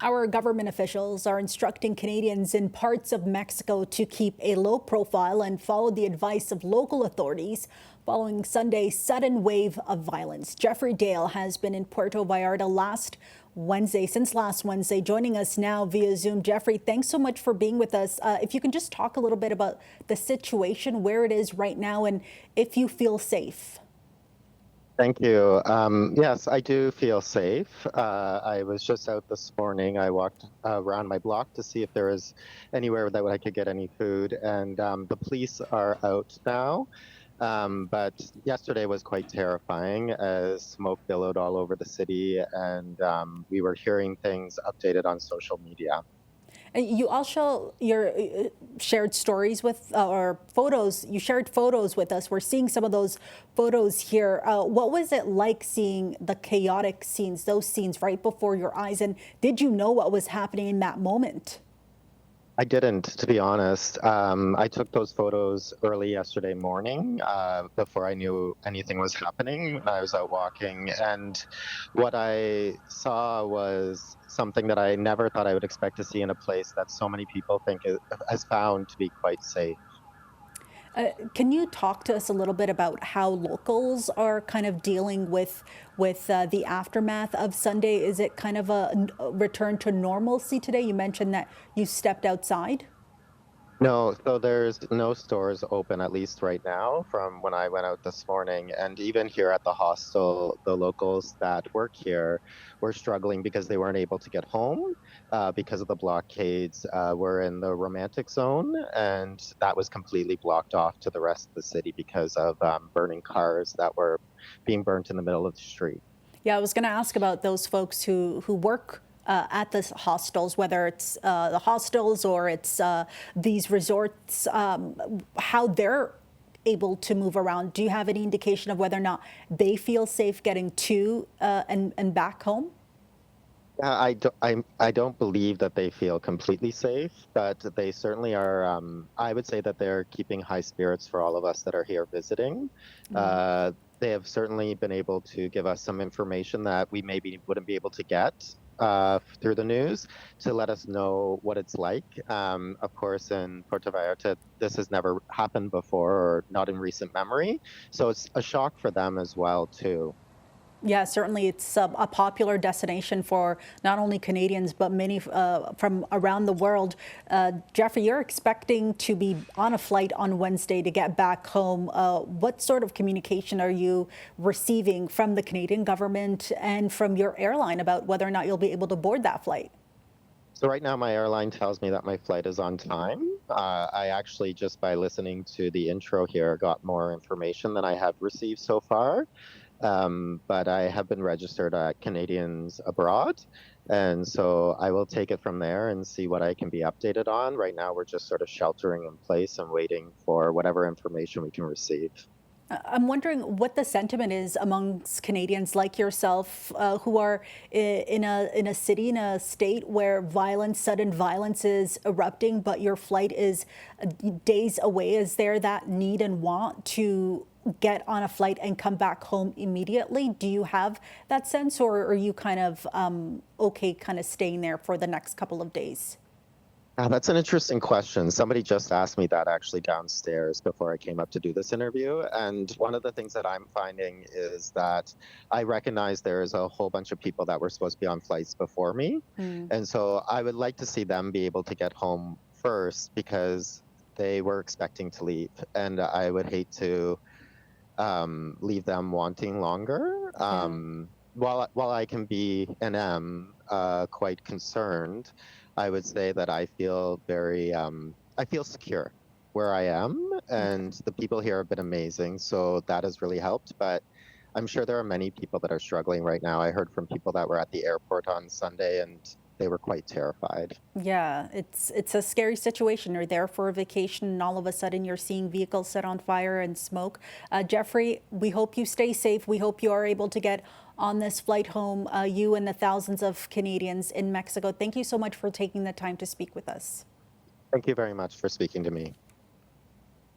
Our government officials are instructing Canadians in parts of Mexico to keep a low profile and follow the advice of local authorities following Sunday's sudden wave of violence. Jeffrey Dale has been in Puerto Vallarta since last Wednesday, joining us now via Zoom. Jeffrey, thanks so much for being with us. If you can just talk a little bit about the situation, where it is right now, and if you feel safe. Thank you. Yes, I do feel safe. I was just out this morning. I walked around my block to see if there was anywhere that I could get any food, and the police are out now. But yesterday was quite terrifying as smoke billowed all over the city, and we were hearing things updated on social media. You also shared stories with or photos. You shared photos with us. We're seeing some of those photos here. What was it like seeing the chaotic scenes, those scenes right before your eyes? And did you know what was happening in that moment? I didn't, to be honest. I took those photos early yesterday morning, before I knew anything was happening. I was out walking, and what I saw was something that I never thought I would expect to see in a place that so many people has found to be quite safe. Can you talk to us a little bit about how locals are kind of dealing with the aftermath of Sunday? Is it kind of a return to normalcy today? You mentioned that you stepped outside. No, so there's no stores open, at least right now, from when I went out this morning. And even here at the hostel, the locals that work here were struggling because they weren't able to get home because of the blockades. We're in the romantic zone, and that was completely blocked off to the rest of the city because of burning cars that were being burnt in the middle of the street. Yeah, I was going to ask about those folks who work at the hostels, whether it's the hostels or it's these resorts, how they're able to move around. Do you have any indication of whether or not they feel safe getting to and back home? Yeah, I don't believe that they feel completely safe, but they certainly are. I would say that they're keeping high spirits for all of us that are here visiting. Mm. Uh, they have certainly been able to give us some information that we maybe wouldn't be able to get through the news to let us know what it's like. Of course, in Puerto Vallarta, this has never happened before, or not in recent memory, so it's a shock for them as well, too. Yeah, certainly it's a popular destination for not only Canadians, but many from around the world. Jeffrey, you're expecting to be on a flight on Wednesday to get back home. What sort of communication are you receiving from the Canadian government and from your airline about whether or not you'll be able to board that flight? So right now, my airline tells me that my flight is on time. I actually, just by listening to the intro here, got more information than I have received so far. But I have been registered at Canadians Abroad, and so I will take it from there and see what I can be updated on. Right now, we're just sort of sheltering in place and waiting for whatever information we can receive. I'm wondering what the sentiment is amongst Canadians like yourself, who are in a city, in a state where sudden violence is erupting, but your flight is days away. Is there that need and want to get on a flight and come back home immediately? Do you have that sense, or are you kind of okay, kind of staying there for the next couple of days? That's an interesting question. Somebody just asked me that actually downstairs before I came up to do this interview. And one of the things that I'm finding is that I recognize there's a whole bunch of people that were supposed to be on flights before me. Mm. And so I would like to see them be able to get home first because they were expecting to leave. And I would hate to leave them wanting longer. Yeah. While I can be and am quite concerned, I would say that I feel secure where I am, and Okay. the people here have been amazing, so that has really helped. But I'm sure there are many people that are struggling right now. I heard from people that were at the airport on Sunday, and they were quite terrified. Yeah, it's a scary situation. You're there for a vacation, and all of a sudden you're seeing vehicles set on fire and smoke. Jeffrey, we hope you stay safe. We hope you are able to get on this flight home, you and the thousands of Canadians in Mexico. Thank you so much for taking the time to speak with us. Thank you very much for speaking to me.